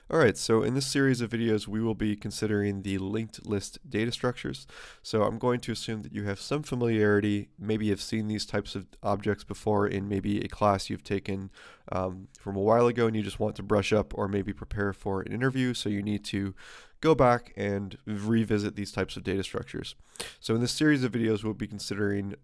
Alright, so in this series of videos, we will be considering the linked list data structures. So I'm going to assume that you have some familiarity, maybe have seen these types of objects before in maybe a class you've taken from a while ago and you just want to brush up or maybe prepare for an interview, so you need to go back and revisit these types of data structures. So in this series of videos, we'll be considering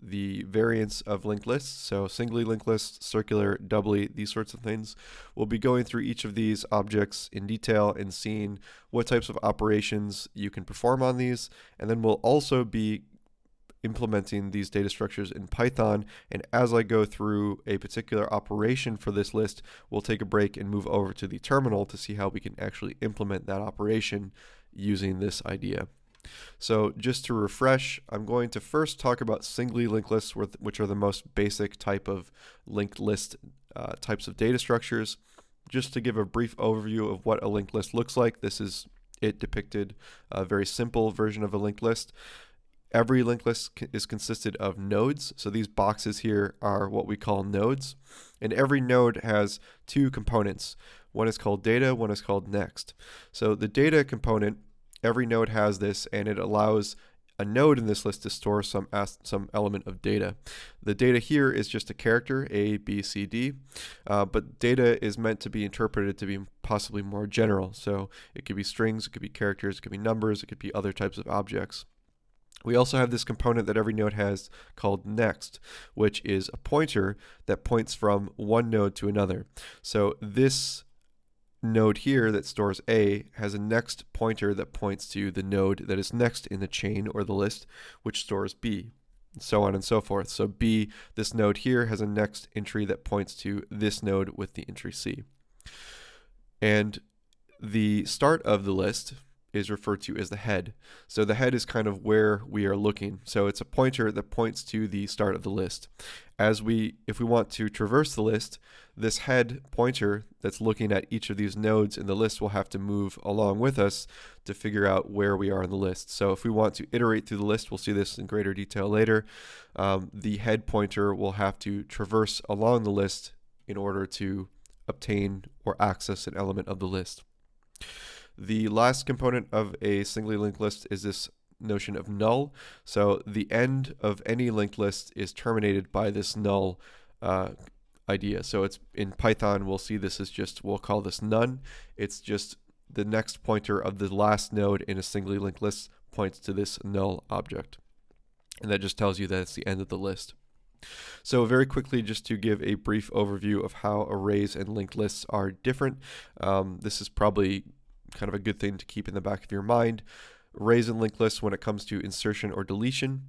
the variants of linked lists, so singly linked lists, circular, doubly, these sorts of things. We'll be going through each of these objects in detail and seeing what types of operations you can perform on these, and then we'll also be implementing these data structures in Python, and as I go through a particular operation for this list, we'll take a break and move over to the terminal to see how we can actually implement that operation using this idea. So just to refresh, I'm going to first talk about singly linked lists, which are the most basic type of linked list types of data structures. Just to give a brief overview of what a linked list looks like, this is it depicted, a very simple version of a linked list. Every linked list is consisted of nodes, so these boxes here are what we call nodes, and every node has two components. One is called data, one is called next. So the data component, every node has this, and it allows a node in this list to store some element of data. The data here is just a character, A, B, C, D, but data is meant to be interpreted to be possibly more general. So it could be strings, it could be characters, it could be numbers, it could be other types of objects. We also have this component that every node has called next, which is a pointer that points from one node to another. So this node here that stores A has a next pointer that points to the node that is next in the chain or the list, which stores B, and so on and so forth. So B, this node here, has a next entry that points to this node with the entry C. And the start of the list is referred to as the head. So the head is kind of where we are looking. So it's a pointer that points to the start of the list. If we want to traverse the list, this head pointer that's looking at each of these nodes in the list will have to move along with us to figure out where we are in the list. So if we want to iterate through the list, we'll see this in greater detail later, the head pointer will have to traverse along the list in order to obtain or access an element of the list. The last component of a singly linked list is this notion of null. So the end of any linked list is terminated by this null idea. So it's in Python, we'll see this as we'll call this none. It's just the next pointer of the last node in a singly linked list points to this null object. And that just tells you that it's the end of the list. So very quickly, just to give a brief overview of how arrays and linked lists are different. This is probably kind of a good thing to keep in the back of your mind. Arrays and linked lists when it comes to insertion or deletion.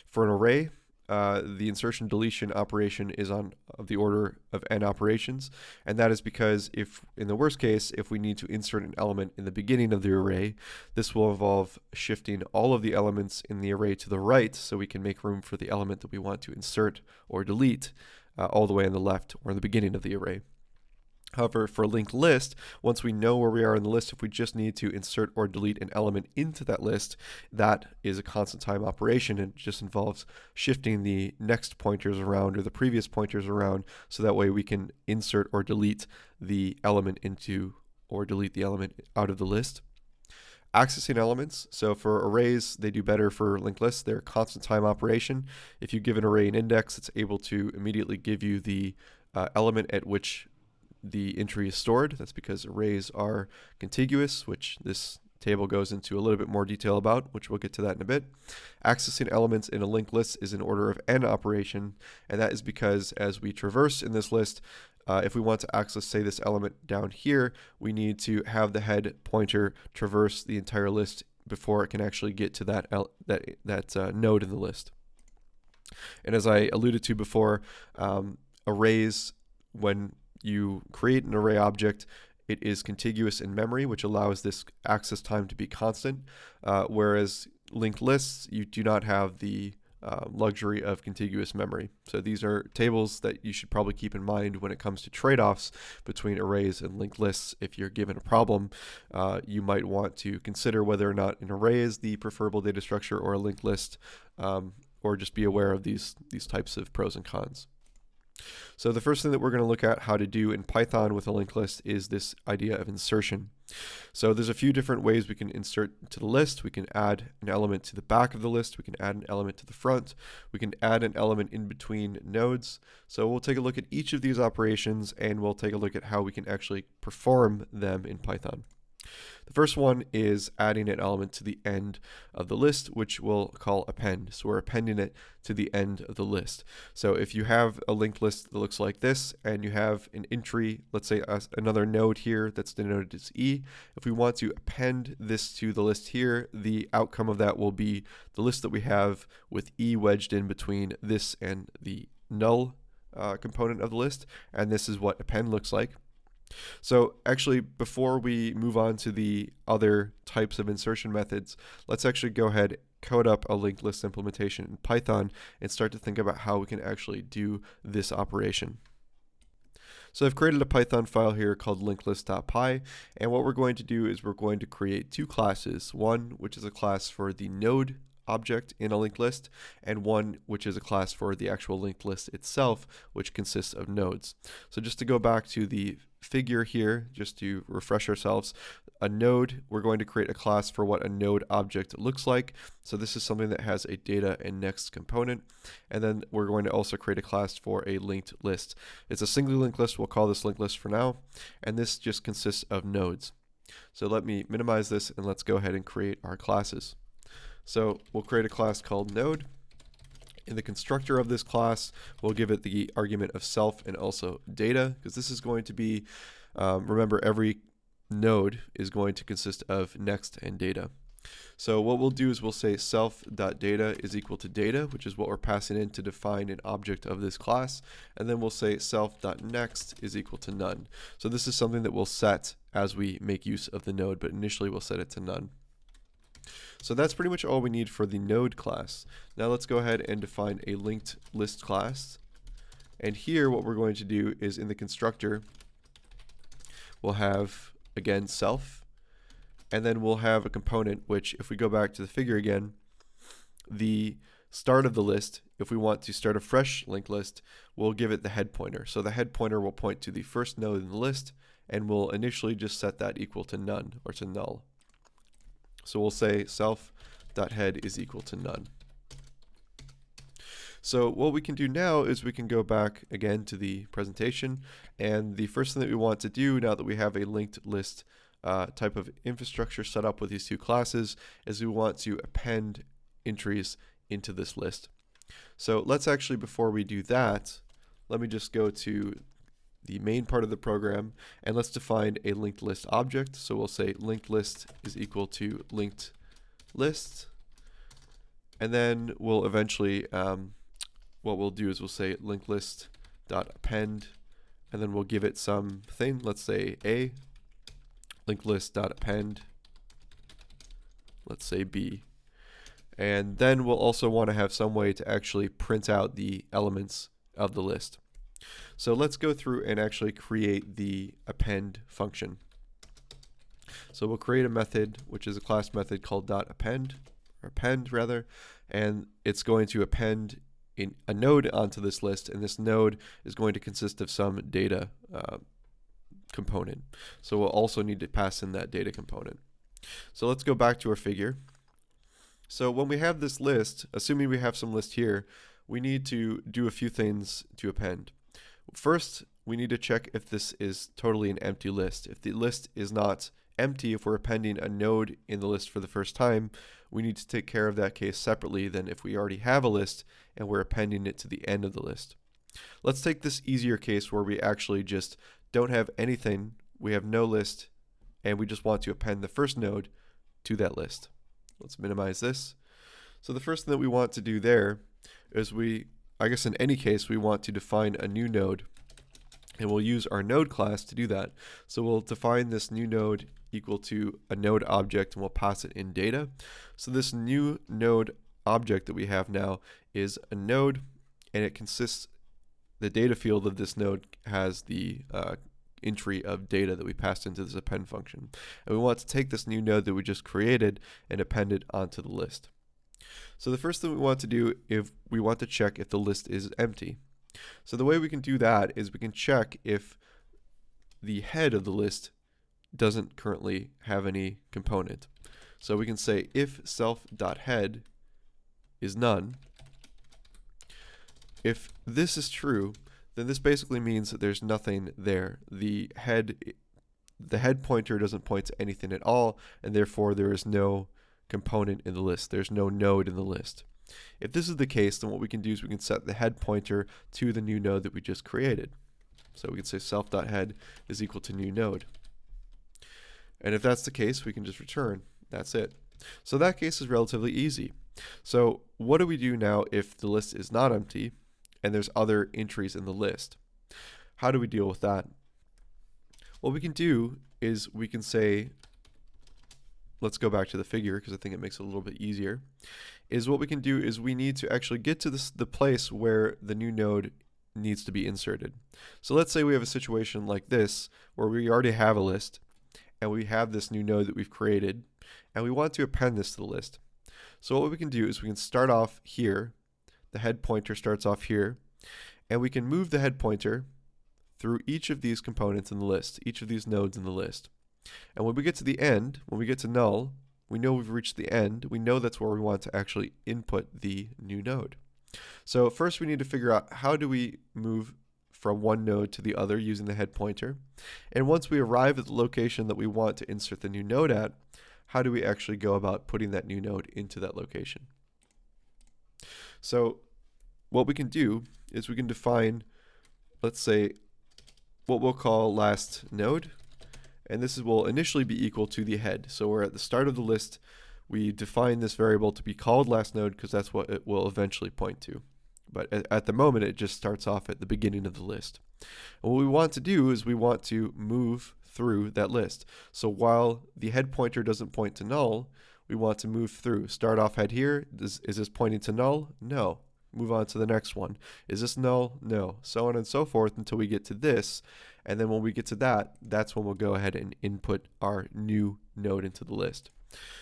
For an array, the insertion deletion operation is on the order of n operations, and that is because in the worst case, if we need to insert an element in the beginning of the array, this will involve shifting all of the elements in the array to the right so we can make room for the element that we want to insert or delete all the way on the left or in the beginning of the array. However, for a linked list, once we know where we are in the list, if we just need to insert or delete an element into that list, that is a constant time operation, and it just involves shifting the next pointers around or the previous pointers around, so that way we can insert or delete the element into or delete the element out of the list. Accessing elements, so for arrays, they do better for linked lists. They're a constant time operation. If you give an array an index, it's able to immediately give you the element at which the entry is stored. That's because arrays are contiguous, which this table goes into a little bit more detail about, which we'll get to that in a bit. Accessing elements in a linked list is an order of n operation, and that is because as we traverse in this list, if we want to access, say, this element down here, we need to have the head pointer traverse the entire list before it can actually get to that node in the list. And as I alluded to before, arrays, when you create an array object, it is contiguous in memory, which allows this access time to be constant, whereas linked lists, you do not have the luxury of contiguous memory. So these are tables that you should probably keep in mind when it comes to trade-offs between arrays and linked lists. If you're given a problem, you might want to consider whether or not an array is the preferable data structure or a linked list, or just be aware of these types of pros and cons. So the first thing that we're going to look at how to do in Python with a linked list is this idea of insertion. So there's a few different ways we can insert to the list. We can add an element to the back of the list. We can add an element to the front. We can add an element in between nodes. So we'll take a look at each of these operations and we'll take a look at how we can actually perform them in Python. The first one is adding an element to the end of the list, which we'll call append. So we're appending it to the end of the list. So if you have a linked list that looks like this, and you have an entry, let's say another node here that's denoted as E, if we want to append this to the list here, the outcome of that will be the list that we have with E wedged in between this and the null component of the list, and this is what append looks like. So actually, before we move on to the other types of insertion methods, let's actually go ahead, code up a linked list implementation in Python and start to think about how we can actually do this operation. So I've created a Python file here called linkedlist.py, and what we're going to do is we're going to create two classes, one which is a class for the node object in a linked list, and one which is a class for the actual linked list itself, which consists of nodes. So just to go back to the figure here, just to refresh ourselves, a node, we're going to create a class for what a node object looks like. So this is something that has a data and next component. And then we're going to also create a class for a linked list. It's a single linked list. We'll call this linked list for now. And this just consists of nodes. So let me minimize this and let's go ahead and create our classes. So we'll create a class called node. In the constructor of this class, we'll give it the argument of self and also data, because this is going to be, remember, every node is going to consist of next and data. So what we'll do is we'll say self.data is equal to data, which is what we're passing in to define an object of this class. And then we'll say self.next is equal to none. So this is something that we'll set as we make use of the node, but initially we'll set it to none. So that's pretty much all we need for the node class. Now let's go ahead and define a linked list class. And here what we're going to do is in the constructor, we'll have, again, self. And then we'll have a component, which if we go back to the figure again, the start of the list, if we want to start a fresh linked list, we'll give it the head pointer. So the head pointer will point to the first node in the list, and we'll initially just set that equal to none or to null. So we'll say self.head is equal to none. So what we can do now is we can go back again to the presentation, and the first thing that we want to do now that we have a linked list type of infrastructure set up with these two classes is we want to append entries into this list. So let's actually, before we do that, let me just go to the main part of the program, and let's define a linked list object. So we'll say linked list is equal to linked list, and then we'll eventually, what we'll do is we'll say linked list dot append, and then we'll give it something. Let's say a linked list dot append, let's say b, and then we'll also want to have some way to actually print out the elements of the list. So let's go through and actually create the append function. So we'll create a method, which is a class method called .append, or append rather, and it's going to append in a node onto this list, and this node is going to consist of some data component. So we'll also need to pass in that data component. So let's go back to our figure. So when we have this list, assuming we have some list here, we need to do a few things to append. First, we need to check if this is totally an empty list. If the list is not empty, if we're appending a node in the list for the first time, we need to take care of that case separately than if we already have a list and we're appending it to the end of the list. Let's take this easier case where we actually just don't have anything, we have no list, and we just want to append the first node to that list. Let's minimize this. So the first thing that we want to do there is I guess in any case, we want to define a new node, and we'll use our node class to do that. So we'll define this new node equal to a node object, and we'll pass it in data. So this new node object that we have now is a node, and it consists, the data field of this node has the entry of data that we passed into this append function. And we want to take this new node that we just created and append it onto the list. So the first thing we want to do, if we want to check if the list is empty. So the way we can do that is we can check if the head of the list doesn't currently have any component. So we can say if self.head is none. If this is true, then this basically means that there's nothing there. The head pointer doesn't point to anything at all, and therefore there is no component in the list. There's no node in the list. If this is the case, then what we can do is we can set the head pointer to the new node that we just created. So we can say self.head is equal to new node. And if that's the case, we can just return. That's it. So that case is relatively easy. So what do we do now if the list is not empty and there's other entries in the list? How do we deal with that? What we can do is we can say, let's go back to the figure because I think it makes it a little bit easier, is what we can do is we need to actually get to the place where the new node needs to be inserted. So let's say we have a situation like this where we already have a list and we have this new node that we've created and we want to append this to the list. So what we can do is we can start off here, the head pointer starts off here, and we can move the head pointer through each of these components in the list, each of these nodes in the list. And when we get to the end, when we get to null, we know we've reached the end. We know that's where we want to actually input the new node. So first we need to figure out how do we move from one node to the other using the head pointer. And once we arrive at the location that we want to insert the new node at, how do we actually go about putting that new node into that location? So what we can do is we can define, let's say, what we'll call last node. And this will initially be equal to the head. So we're at the start of the list. We define this variable to be called last node because that's what it will eventually point to. But at the moment, it just starts off at the beginning of the list. And what we want to do is we want to move through that list. So while the head pointer doesn't point to null, we want to move through. Start off head here. Is this pointing to null? No. Move on to the next one. Is this null? No. So on and so forth until we get to this. And then when we get to that, that's when we'll go ahead and input our new node into the list.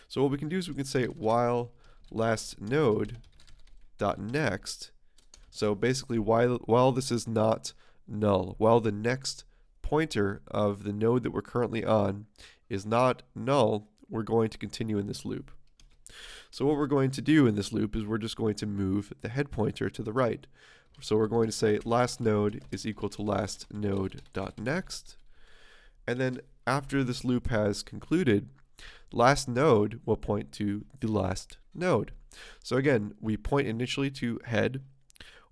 So what we can do is we can say while last node dot next. So basically while this is not null, while the next pointer of the node that we're currently on is not null, we're going to continue in this loop. So what we're going to do in this loop is we're just going to move the head pointer to the right. So we're going to say last node is equal to last node dot next. And then after this loop has concluded, last node will point to the last node. So again, we point initially to head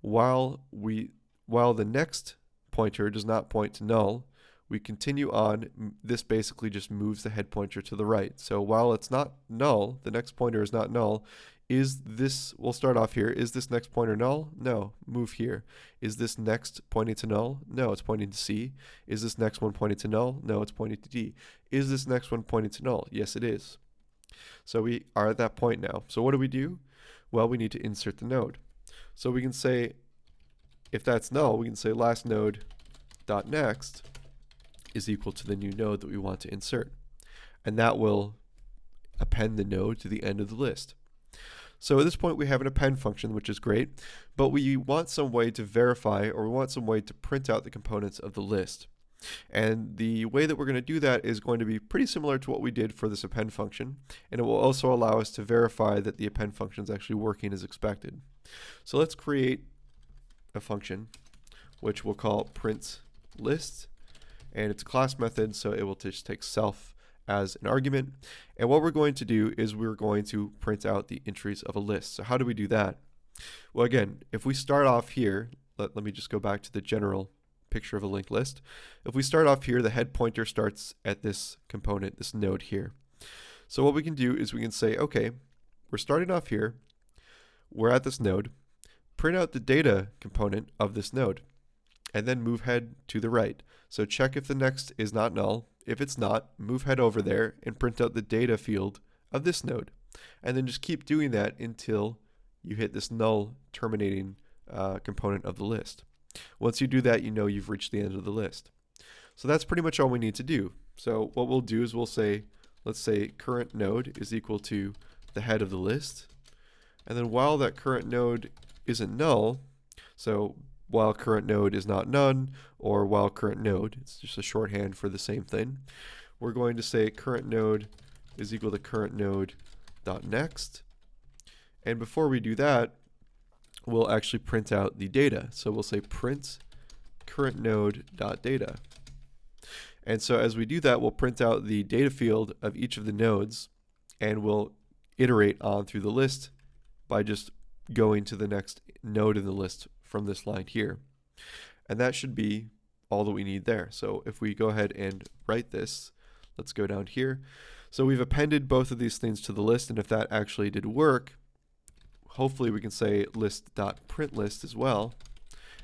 while the next pointer does not point to null. We continue on. This basically just moves the head pointer to the right. So while it's not null, the next pointer is not null. We'll start off here. Is this next pointer null? No. Move here. Is this next pointing to null? No, it's pointing to C. Is this next one pointing to null? No, it's pointing to D. Is this next one pointing to null? Yes, it is. So we are at that point now. So what do? Well, we need to insert the node. So we can say, if that's null, we can say last node dot next is equal to the new node that we want to insert. And that will append the node to the end of the list. So at this point we have an append function, which is great, but we want some way to verify, or we want some way to print out the components of the list. And the way that we're going to do that is going to be pretty similar to what we did for this append function, and it will also allow us to verify that the append function is actually working as expected. So let's create a function which we'll call print list, and it's a class method, so it will just take self as an argument. And what we're going to do is we're going to print out the entries of a list. So how do we do that? Well, again, if we start off here, let me just go back to the general picture of a linked list. If we start off here, the head pointer starts at this component, this node here. So what we can do is we can say, okay, we're starting off here, we're at this node, print out the data component of this node, and then move head to the right. So check if the next is not null. If it's not, move head over there and print out the data field of this node. And then just keep doing that until you hit this null terminating component of the list. Once you do that, you know you've reached the end of the list. So that's pretty much all we need to do. So what we'll do is we'll say, let's say current node is equal to the head of the list. And then while that current node isn't null, so while current node is not none, or while current node. It's just a shorthand for the same thing. We're going to say current node is equal to current node dot next. And before we do that, we'll actually print out the data. So we'll say print current node dot data. And so as we do that, we'll print out the data field of each of the nodes, and we'll iterate on through the list by just going to the next node in the list from this line here. And that should be all that we need there. So if we go ahead and write this, let's go down here. So we've appended both of these things to the list, and if that actually did work, hopefully we can say list.printlist as well,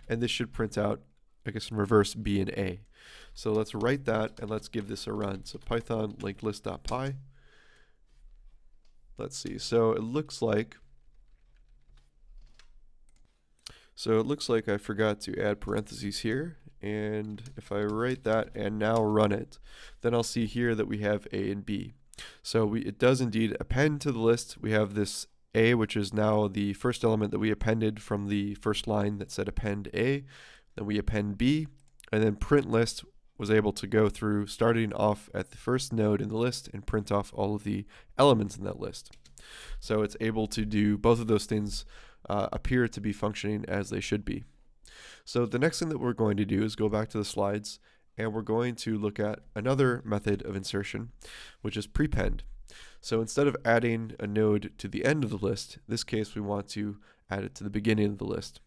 and this should print out, I guess in reverse, B and A. So let's write that and let's give this a run. So Python linked list.py. Let's see. So it looks like I forgot to add parentheses here. And if I write that and now run it, then I'll see here that we have A and B. So it does indeed append to the list. We have this A, which is now the first element that we appended from the first line that said append A. Then we append B, and then print list was able to go through starting off at the first node in the list and print off all of the elements in that list. So it's able to do both of those things appear to be functioning as they should be. So the next thing that we're going to do is go back to the slides, and we're going to look at another method of insertion, which is prepend. So instead of adding a node to the end of the list, in this case we want to add it to the beginning of the list.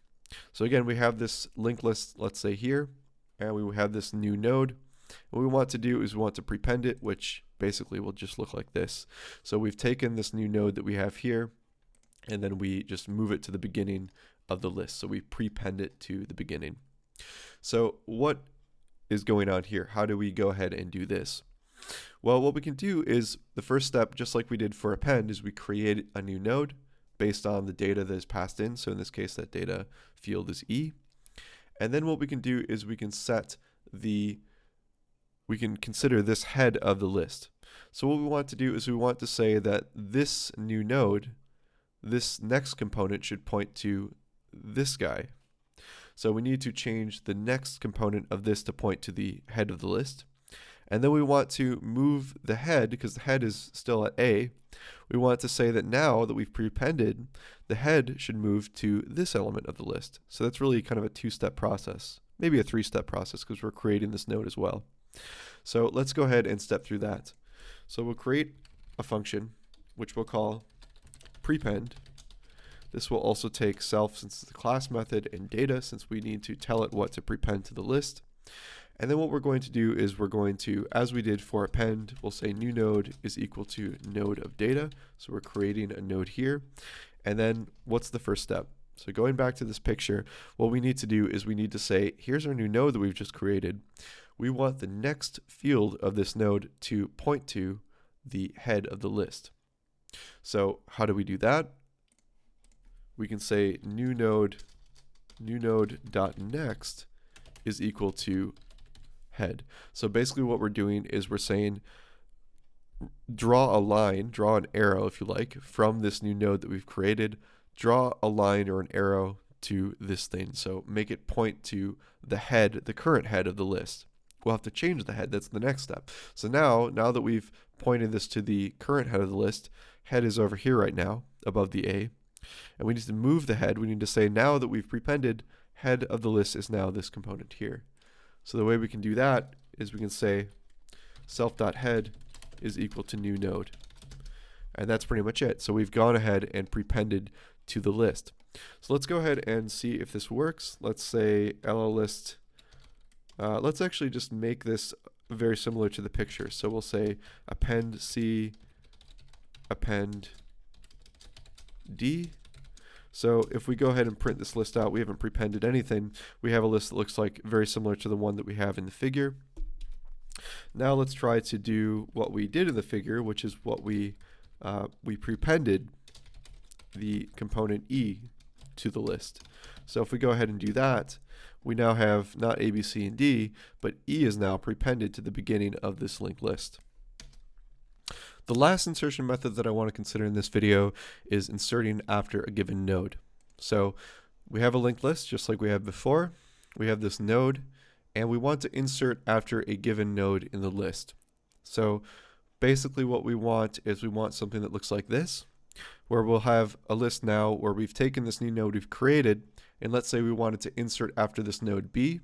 So again, we have this linked list, let's say here, and we have this new node. What we want to do is we want to prepend it, which basically will just look like this. So we've taken this new node that we have here, and then we just move it to the beginning of the list. So we prepend it to the beginning. So what is going on here? How do we go ahead and do this? Well, what we can do is the first step, just like we did for append, is we create a new node based on the data that is passed in. So in this case, that data field is E. And then what we can do is we can consider this head of the list. So what we want to do is we want to say that this new node, this next component should point to this guy. So we need to change the next component of this to point to the head of the list. And then we want to move the head, because the head is still at A. We want to say that now that we've prepended, the head should move to this element of the list. So that's really kind of a two-step process, maybe a three-step process, because we're creating this node as well. So let's go ahead and step through that. So we'll create a function, which we'll call prepend. This will also take self, since it's a class method, and data, since we need to tell it what to prepend to the list. And then what we're going to do is we're going to, as we did for append, we'll say new node is equal to node of data. So we're creating a node here. And then what's the first step? So going back to this picture, what we need to do is we need to say, here's our new node that we've just created. We want the next field of this node to point to the head of the list. So how do we do that? We can say new node dot next is equal to head. So basically what we're doing is we're saying draw a line, draw an arrow if you like, from this new node that we've created, draw a line or an arrow to this thing. So make it point to the head, the current head of the list. We'll have to change the head, that's the next step. So now that we've pointed this to the current head of the list, head is over here right now above the A. And we need to move the head. We need to say now that we've prepended, head of the list is now this component here. So the way we can do that is we can say self.head is equal to new node. And that's pretty much it. So we've gone ahead and prepended to the list. So let's go ahead and see if this works. Let's say LList. Let's actually just make this very similar to the picture. So we'll say append C, append D. So if we go ahead and print this list out, we haven't prepended anything. We have a list that looks like very similar to the one that we have in the figure. Now let's try to do what we did in the figure, which is what we prepended the component E to the list. So if we go ahead and do that, we now have not A, B, C, and D, but E is now prepended to the beginning of this linked list. The last insertion method that I want to consider in this video is inserting after a given node. So we have a linked list just like we had before. We have this node, and we want to insert after a given node in the list. So basically what we want is we want something that looks like this, where we'll have a list now where we've taken this new node we've created, and let's say we wanted to insert after this node B.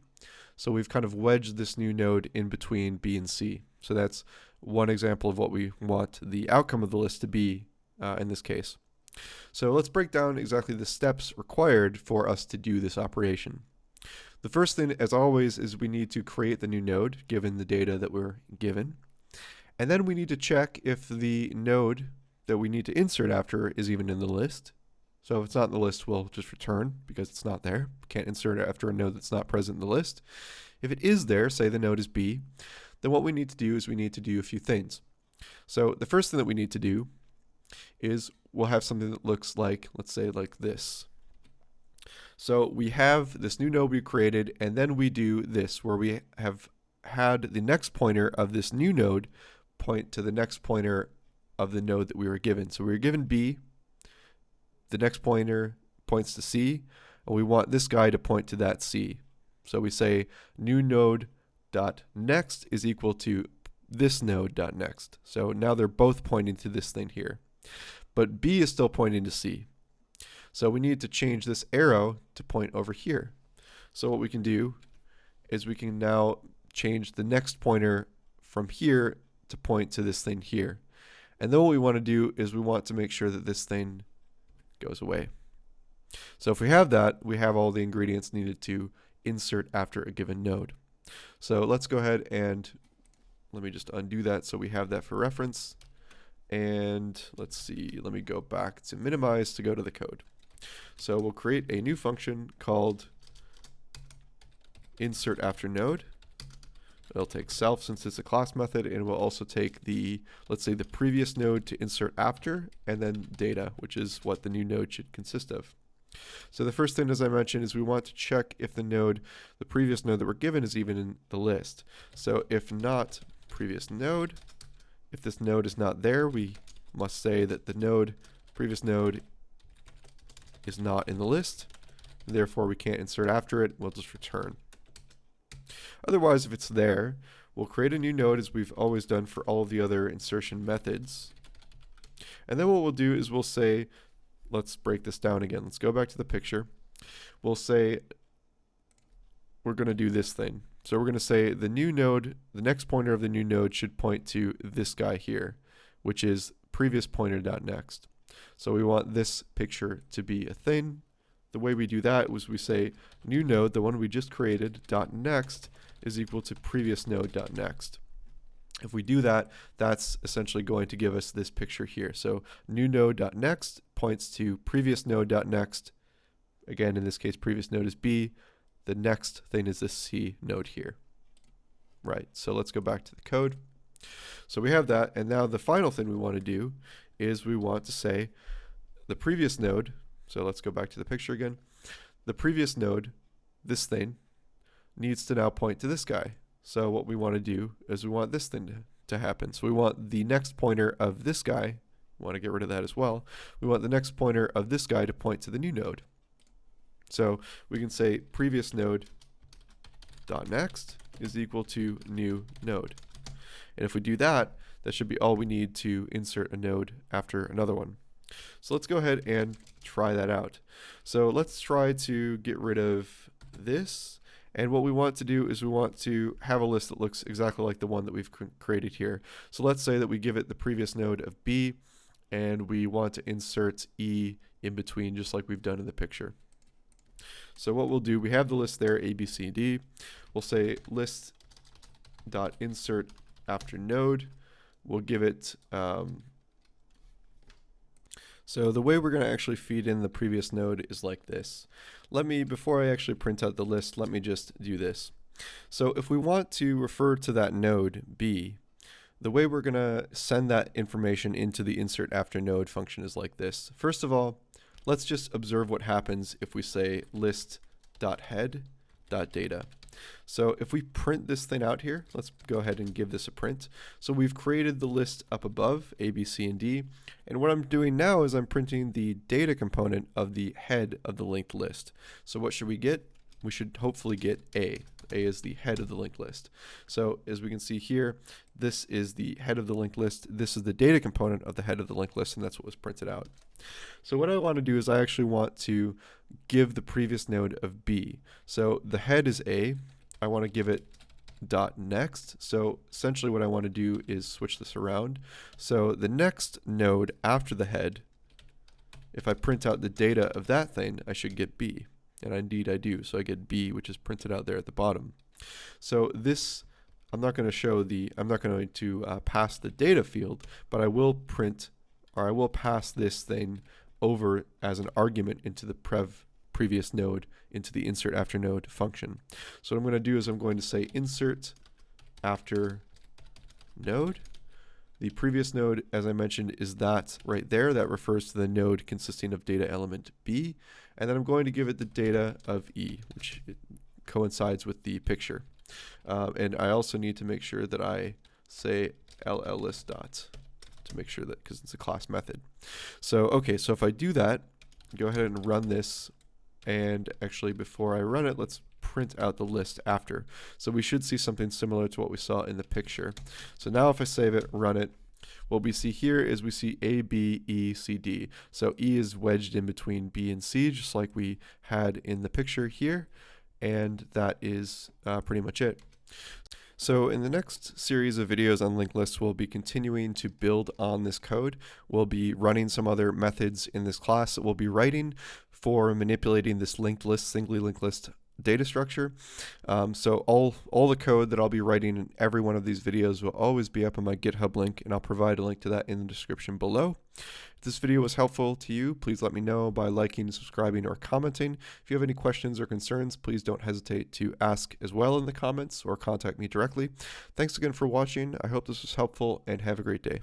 So we've kind of wedged this new node in between B and C. So that's one example of what we want the outcome of the list to be in this case. So let's break down exactly the steps required for us to do this operation. The first thing, as always, is we need to create the new node given the data that we're given. And then we need to check if the node that we need to insert after is even in the list. So if it's not in the list, we'll just return because it's not there. We can't insert it after a node that's not present in the list. If it is there, say the node is B, then what we need to do is we need to do a few things. So the first thing that we need to do is we'll have something that looks like, let's say like this. So we have this new node we created, and then we do this where we have had the next pointer of this new node point to the next pointer of the node that we were given. So we were given B, the next pointer points to C, and we want this guy to point to that C. So we say new node dot next is equal to this node dot next. So now they're both pointing to this thing here, but B is still pointing to C. So we need to change this arrow to point over here. So what we can do is we can now change the next pointer from here to point to this thing here. And then what we want to do is we want to make sure that this thing goes away. So if we have that, we have all the ingredients needed to insert after a given node. So let's go ahead and let me just undo that so we have that for reference. And let's see, let me go back to minimize to go to the code. So we'll create a new function called insert after node. It'll take self since it's a class method, and we'll also take the, let's say, the previous node to insert after, and then data, which is what the new node should consist of. So the first thing, as I mentioned, is we want to check if the node, the previous node that we're given, is even in the list. So if not previous node, if this node is not there, we must say that the node, previous node, is not in the list. Therefore, we can't insert after it. We'll just return. Otherwise, if it's there, we'll create a new node as we've always done for all of the other insertion methods. And then what we'll do is we'll say, let's break this down again. Let's go back to the picture. We'll say we're going to do this thing. So we're going to say the new node, the next pointer of the new node should point to this guy here, which is previous pointer.next. So we want this picture to be a thing. The way we do that was we say new node, the one we just created, .next is equal to previous node.next. If we do that, that's essentially going to give us this picture here. So new node.next points to previous node.next. Again, in this case, previous node is B. The next thing is this C node here. Right, so let's go back to the code. So we have that, and now the final thing we want to do is we want to say the previous node, so let's go back to the picture again. The previous node, this thing, needs to now point to this guy. So what we want to do is we want this thing to happen. So we want the next pointer of this guy, we want to get rid of that as well. We want the next pointer of this guy to point to the new node. So we can say previous node dot next is equal to new node. And if we do that, that should be all we need to insert a node after another one. So let's go ahead and try that out. So let's try to get rid of this. And what we want to do is we want to have a list that looks exactly like the one that we've created here. So let's say that we give it the previous node of B, and we want to insert E in between, just like we've done in the picture. So what we'll do, we have the list there, A, B, C, D. We'll say list.insert after node. We'll give it, so the way we're going to actually feed in the previous node is like this. Before I actually print out the list, let me just do this. So if we want to refer to that node B, the way we're going to send that information into the insert after node function is like this. First of all, let's just observe what happens if we say list.head.data. So if we print this thing out here, let's go ahead and give this a print. So we've created the list up above, A, B, C, and D. And what I'm doing now is I'm printing the data component of the head of the linked list. So what should we get? We should hopefully get A. A is the head of the linked list. So as we can see here, this is the head of the linked list. This is the data component of the head of the linked list, and that's what was printed out. So what I want to do is I actually want to give the previous node of B. So the head is A. I want to give it dot next. So essentially what I want to do is switch this around. So the next node after the head, if I print out the data of that thing, I should get B. And indeed I do. So I get B, which is printed out there at the bottom. So this, I'm not going to pass the data field, but I will print, or I will pass this thing over as an argument into the previous node, into the insert after node function. So what I'm going to do is I'm going to say insert after node. The previous node, as I mentioned, is that right there. That refers to the node consisting of data element B. And then I'm going to give it the data of E, which coincides with the picture. And I also need to make sure that I say LList dot to make sure that, because it's a class method. So, okay, so if I do that, go ahead and run this. And actually, before I run it, let's print out the list after. So we should see something similar to what we saw in the picture. So now if I save it, run it, what we see here is we see A, B, E, C, D. So E is wedged in between B and C, just like we had in the picture here. And that is pretty much it. So in the next series of videos on linked lists, we'll be continuing to build on this code. We'll be running some other methods in this class that we'll be writing for manipulating this linked list, singly linked list data structure. So all the code that I'll be writing in every one of these videos will always be up on my GitHub link, and I'll provide a link to that in the description below. If this video was helpful to you, please let me know by liking, subscribing, or commenting. If you have any questions or concerns, please don't hesitate to ask as well in the comments or contact me directly. Thanks again for watching. I hope this was helpful, and have a great day.